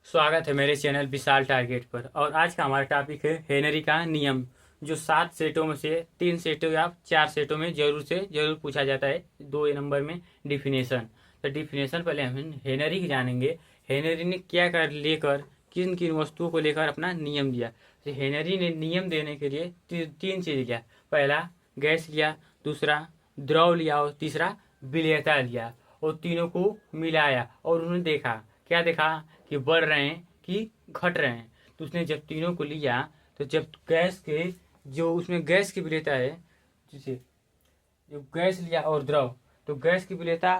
स्वागत है मेरे चैनल विशाल टारगेट पर। और आज का हमारा टॉपिक है हेनरी का नियम, जो 7 सेटों में से 3 सेटों या 4 सेटों में जरूर से जरूर पूछा जाता है। 2 नंबर में डिफिनेशन। तो डिफिनेशन पहले हम हेनरी की जानेंगे। हेनरी ने क्या कर लेकर किन किन वस्तुओं को लेकर अपना नियम दिया। तो हेनरी ने नियम देने के लिए 3 चीज़ लिया। पहला गैस लिया, दूसरा द्रव लिया और तीसरा विलेयता लिया। और तीनों को मिलाया और उन्होंने देखा, क्या देखा कि बढ़ रहे हैं कि घट रहे हैं। तो उसने जब तीनों को लिया तो जब गैस के जो उसमें गैस की विलेयता है, जैसे जो गैस लिया और द्रव, तो गैस की विलेयता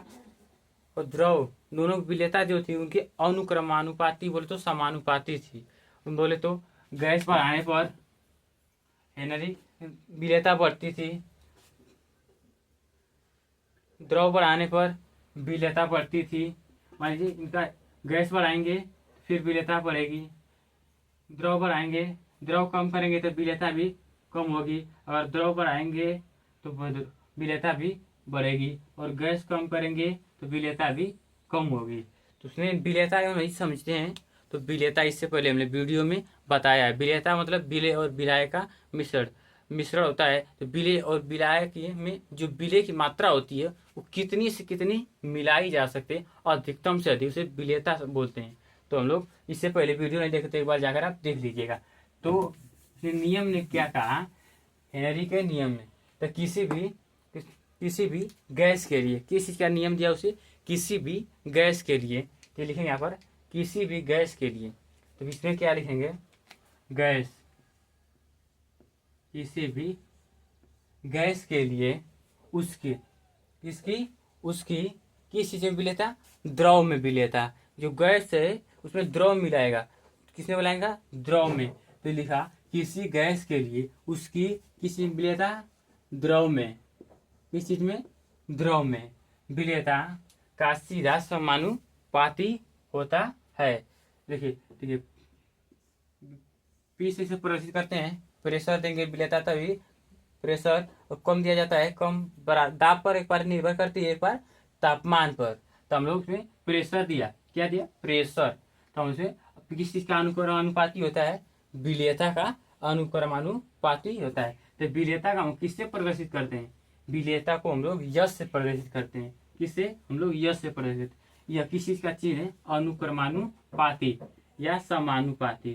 और द्रव दोनों की विलेयता जो थी उनकी अनुक्रमानुपाती बोले तो समानुपाती थी। बोले तो गैस पर आने पर हेनरी विलेयता बढ़ती थी, द्रव पर आने पर विलेयता बढ़ती थी। मान लीजिए इनका गैस पर आएंगे फिर विलेयता बढ़ेगी, द्रव पर आएंगे, द्रव कम करेंगे तो विलेयता भी कम होगी, अगर द्रव पर आएंगे तो विलेयता भी बढ़ेगी, और गैस कम करेंगे तो विलेयता भी कम होगी। तो उसने विलेयता नहीं समझते हैं, तो विलेयता इससे पहले हमने वीडियो में बताया है। विलेयता मतलब विलेय और विलाय का मिश्रण होता है। तो विलेय और विलाय की में जो विलेय की मात्रा होती है वो कितनी से कितनी मिलाई जा सकती है, अधिकतम से अधिक, उसे विलेयता बोलते हैं। तो हम लोग इससे पहले वीडियो नहीं देखे तो एक बार जाकर आप देख लीजिएगा। तो नियम ने क्या कहा, हेनरी के नियम ने, तो किसी भी गैस के लिए किस चीज का नियम दिया उसे, किसी भी गैस के लिए। तो लिखेंगे यहाँ पर किसी भी गैस के लिए। तो इसमें क्या लिखेंगे, गैस, किसी भी गैस के लिए उसकी उसकी किस चीज में विलेयता, द्रव में विलेयता। जो गैस है उसमें द्रव मिलाएगा, किसमें मिलाएगा, द्रव में। तो लिखा किसी गैस के लिए उसकी किस में विलेयता, द्रव में। किस चीज में, द्रव में। विलेयता का सीधा समानुपाती होता है। देखिए देखिए, पी से प्रदर्शित करते हैं, प्रेशर देंगे विलेयता, तभी प्रेशर कम दिया जाता है, कम दाब पर एक बार निर्भर करती है, एक बार तापमान पर। तो हम लोग उसमें प्रेशर दिया, क्या दिया, प्रेशर। तो हम उसमें किस चीज का अनुक्रमानुपाती होता है, विलेयता का अनुक्रमानुपाती होता है। तो विलेयता का हम किससे प्रदर्शित करते हैं, विलेयता को हम लोग यश से प्रदर्शित करते हैं। किससे, हम लोग यश से प्रदर्शित। यह किस चीज का चिन्ह है, अनुक्रमानुपाती या समानुपाती।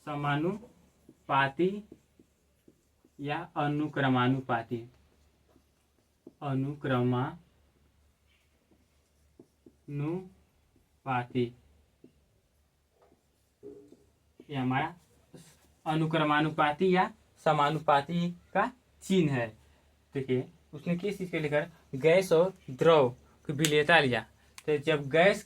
समानुपाती या अनुक्रमानुपाती। अनुक्रमानुपाती ये हमारा अनुक्रमानुपाती या समानुपाती का चिन्ह है। देखिए उसने किस चीज के लेकर, गैस और द्रव की विलेयता लिया। तो जब गैस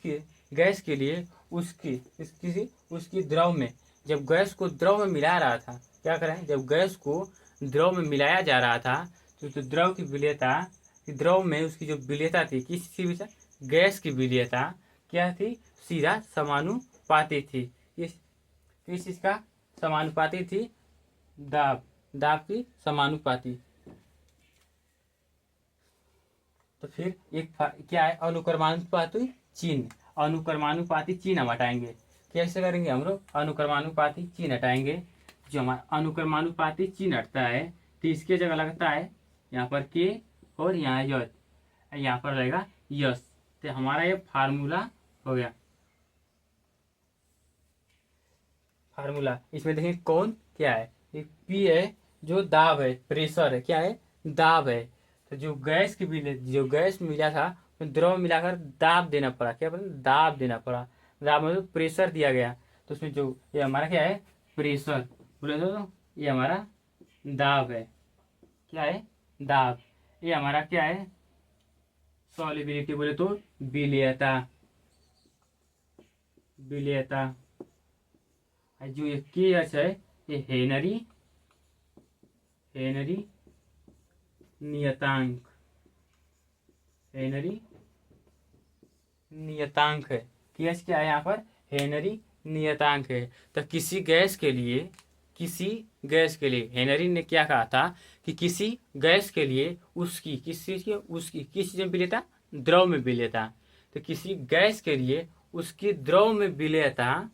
के लिए उसकी द्रव में, जब गैस को द्रव में मिला रहा था, क्या करें, जब गैस को द्रव में मिलाया जा रहा था तो द्रव की विलेयता, द्रव में उसकी जो विलेयता थी, किसकी विलेयता, गैस की विलेयता क्या थी, सीधा समानुपाती थी। किस चीज का समानुपाती थी, दाब की समानुपाती। तो फिर एक क्या है, अनुक्रमानुपाती चिन्ह। अनुक्रमानुपाती चिन्ह हम हटाएंगे। कैसे करेंगे हम लोग, अनुक्रमानुपाती चिन्ह हटाएंगे। जो हमारा अनुक्रमानुपाती चिन्ह हटता है तो इसके जगह लगता है यहाँ पर के और यहाँ यश, यहाँ पर रहेगा यश। तो हमारा ये फार्मूला हो गया। फार्मूला इसमें देखें कौन क्या है, एक पी है जो दाब है, प्रेशर है, क्या है, दाब है। तो जो गैस की जो गैस मिला था उसमें द्रव मिलाकर दाब देना पड़ा, क्या बोले, दाब देना पड़ा। दाब मतलब प्रेशर दिया गया। तो उसमें जो ये हमारा क्या है, प्रेशर बोले तो ये हमारा दाब है, क्या है, दाब। ये हमारा क्या है, सॉल्युबिलिटी बोले तो विलेयता। विलेयता जो ये के एच है ये हेनरी नियतांक, हेनरी नियतांक है। के एच क्या है यहाँ पर, हेनरी नियतांक है। तो किसी गैस के लिए हेनरी ने क्या कहा था कि किसी गैस के लिए उसकी किस चीज में विलेयता, द्रव में विलेयता। तो किसी गैस के लिए उसकी द्रव में विलेयता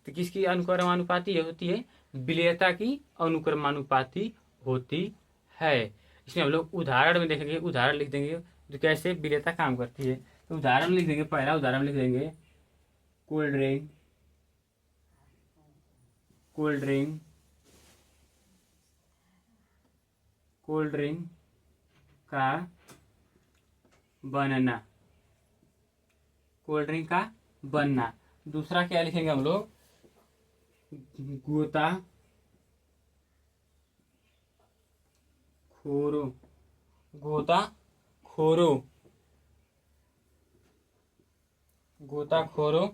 किसकी अनुक्रमानुपाती होती है? विलेयता की अनुक्रमानुपाती होती है। इसमें हम लोग उदाहरण में देखेंगे, उदाहरण लिख देंगे तो कैसे विलेयता काम करती है। तो उदाहरण लिख देंगे, पहला उदाहरण लिख देंगे, cold drink, cold drink, cold drink का बनना, कोल्ड ड्रिंक का बनना। दूसरा क्या लिखेंगे हम लोग? गोता खोरो, गोता खोरो, गोता खोरो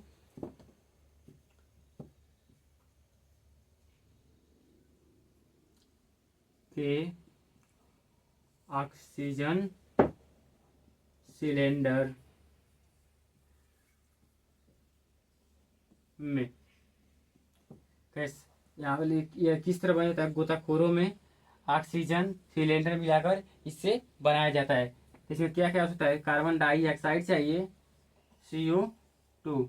के ऑक्सीजन सिलेंडर में कैसे यहाँ पे यह किस तरह बना जाता है? गोताखोरों में ऑक्सीजन सिलेंडर मिलाकर इससे बनाया जाता है। इसमें क्या क्या होता है? कार्बन डाइऑक्साइड चाहिए, CO2,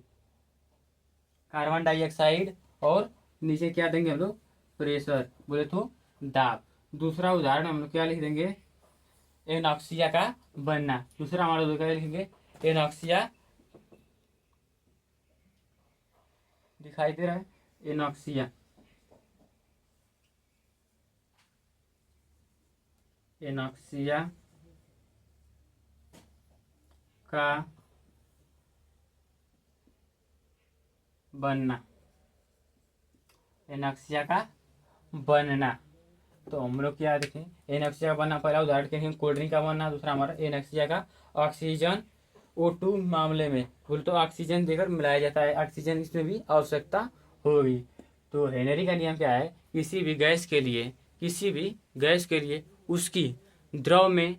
कार्बन डाइऑक्साइड, और नीचे क्या देंगे हम लोग? प्रेशर, बोले तो दाब। दूसरा उदाहरण हम लोग क्या लिख देंगे? एनॉक्सिया का बनना। दूसरा हमारा क्या लिखेंगे? एनॉक्सिया, दिखाई दे रहा है? एनॉक्सिया, एनॉक्सिया का बनना, एनॉक्सिया का बनना। तो हम लोग क्या देखें? एनॉक्सिया का बनना, पहला उदाहरण देखें कोल्ड ड्रिंक का बनना, दूसरा हमारा एनॉक्सिया का ऑक्सीजन O2 मामले में बोले तो ऑक्सीजन देकर मिलाया जाता है, ऑक्सीजन इसमें भी आवश्यकता होगी। तो हेनरी का नियम क्या है? किसी भी गैस के लिए, किसी भी गैस के लिए उसकी द्रव में,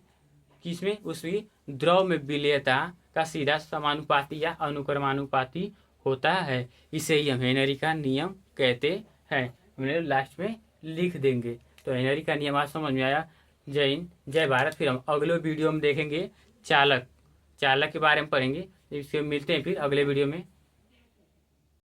किसमें? उसकी द्रव में विलेयता का सीधा समानुपाती या अनुक्रमानुपाती होता है। इसे ही हम हेनरी का नियम कहते हैं। हमने लास्ट में लिख देंगे। तो हेनरी का नियम आज समझ में आया। जय हिंद, जय भारत। फिर हम अगले वीडियो में देखेंगे चालक, चालक के बारे में पढ़ेंगे। इससे मिलते हैं फिर अगले वीडियो में।